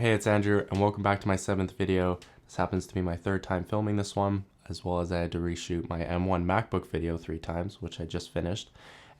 Hey, it's Andrew, and welcome back to my 7th video. This happens to be my 3rd time filming this one, as well as I had to reshoot my M1 MacBook video 3 times, which I just finished.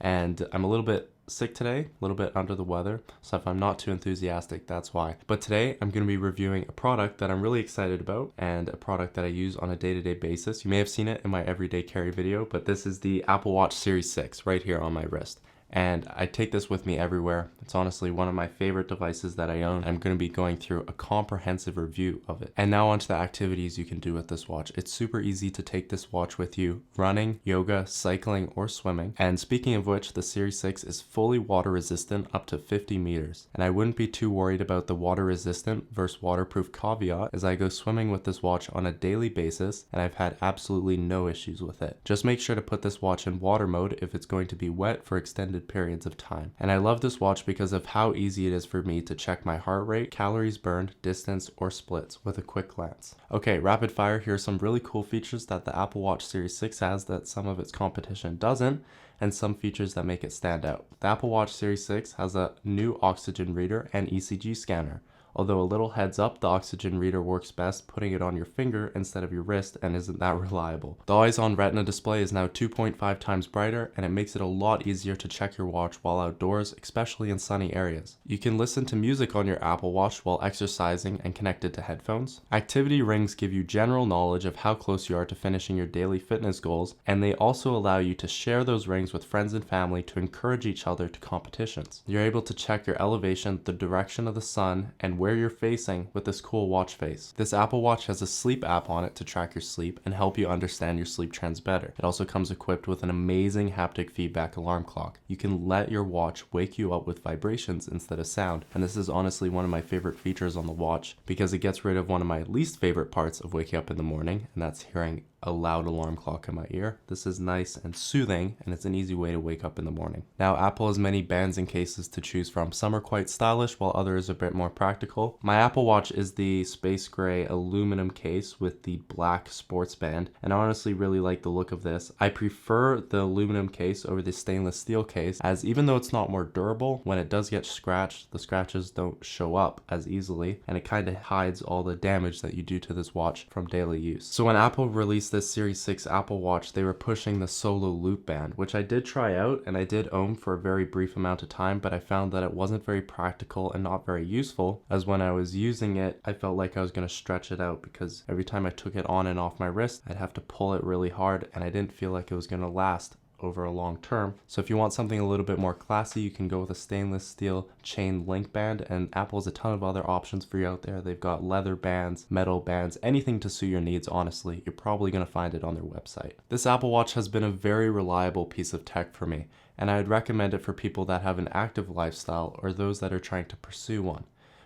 And I'm a little bit sick today, a little bit under the weather, so if I'm not too enthusiastic, that's why. But today, I'm going to be reviewing a product that I'm really excited about, and a product that I use on a day-to-day basis. You may have seen it in my everyday carry video, but this is the Apple Watch Series 6 right here on my wrist. And I take this with me everywhere. It's honestly one of my favorite devices that I own. I'm going to be going through a comprehensive review of it. And now onto the activities you can do with this watch. It's super easy to take this watch with you running, yoga, cycling, or swimming. And speaking of which, the Series 6 is fully water resistant up to 50 meters. And I wouldn't be too worried about the water resistant versus waterproof caveat, as I go swimming with this watch on a daily basis and I've had absolutely no issues with it. Just make sure to put this watch in water mode if it's going to be wet for extended periods of time. And I love this watch because of how easy it is for me to check my heart rate, calories burned, distance, or splits with a quick glance. Okay, rapid fire, here are some really cool features that the Apple Watch Series 6 has that some of its competition doesn't, and some features that make it stand out. The Apple Watch Series 6 has a new oxygen reader and ECG scanner. Although a little heads up, the oxygen reader works best putting it on your finger instead of your wrist and isn't that reliable. The always-on retina display is now 2.5 times brighter, and it makes it a lot easier to check your watch while outdoors, especially in sunny areas. You can listen to music on your Apple Watch while exercising and connected to headphones. Activity rings give you general knowledge of how close you are to finishing your daily fitness goals, and they also allow you to share those rings with friends and family to encourage each other to competitions. You're able to check your elevation, the direction of the sun, and where you're facing with this cool watch face. This Apple Watch has a sleep app on it to track your sleep and help you understand your sleep trends better. It also comes equipped with an amazing haptic feedback alarm clock. You can let your watch wake you up with vibrations instead of sound, and this is honestly one of my favorite features on the watch because it gets rid of one of my least favorite parts of waking up in the morning, and that's hearing a loud alarm clock in my ear. This is nice and soothing, and it's an easy way to wake up in the morning. Now, Apple has many bands and cases to choose from. Some are quite stylish, while others are a bit more practical. My Apple Watch is the space gray aluminum case with the black sports band, and I honestly really like the look of this. I prefer the aluminum case over the stainless steel case, as even though it's not more durable, when it does get scratched, the scratches don't show up as easily, and it kind of hides all the damage that you do to this watch from daily use. So when Apple released this Series 6 Apple Watch, they were pushing the solo loop band, which I did try out and I did own for a very brief amount of time, but I found that it wasn't very practical and not very useful, as when I was using it, I felt like I was going to stretch it out because every time I took it on and off my wrist, I'd have to pull it really hard, and I didn't feel like it was going to last over a long term. So if you want something a little bit more classy, you can go with a stainless steel chain link band, and Apple has a ton of other options for you out there. They've got leather bands, metal bands, anything to suit your needs. Honestly, you're probably going to find it on their website. This Apple Watch has been a very reliable piece of tech for me, and I'd recommend it for people that have an active lifestyle or those that are trying to pursue one.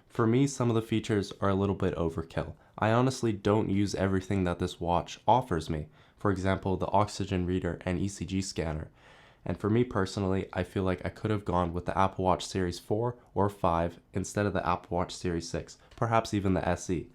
For me, some of the features are a little bit overkill. I honestly don't use everything that this watch offers me. For example, the oxygen reader and ECG scanner. And for me personally, I feel like I could have gone with the Apple Watch Series 4 or 5 instead of the Apple Watch Series 6, perhaps even the SE.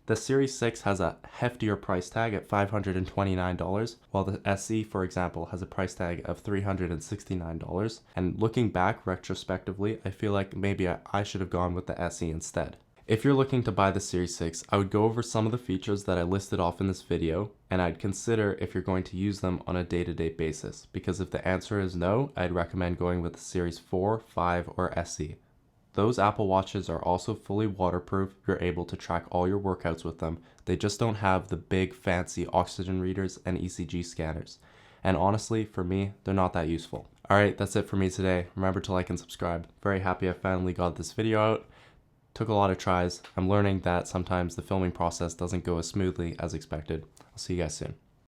The Series 6 has a heftier price tag at $529, while the SE, for example, has a price tag of $369. And looking back retrospectively, I feel like maybe I should have gone with the SE instead. If you're looking to buy the Series 6, I would go over some of the features that I listed off in this video, and I'd consider if you're going to use them on a day-to-day basis, because if the answer is no, I'd recommend going with the Series 4, 5, or SE. Those Apple Watches are also fully waterproof. You're able to track all your workouts with them. They just don't have the big fancy oxygen readers and ECG scanners. And honestly, for me, they're not that useful. Alright, that's it for me today. Remember to like and subscribe. Very happy I finally got this video out. Took a lot of tries. I'm learning that sometimes the filming process doesn't go as smoothly as expected. I'll see you guys soon.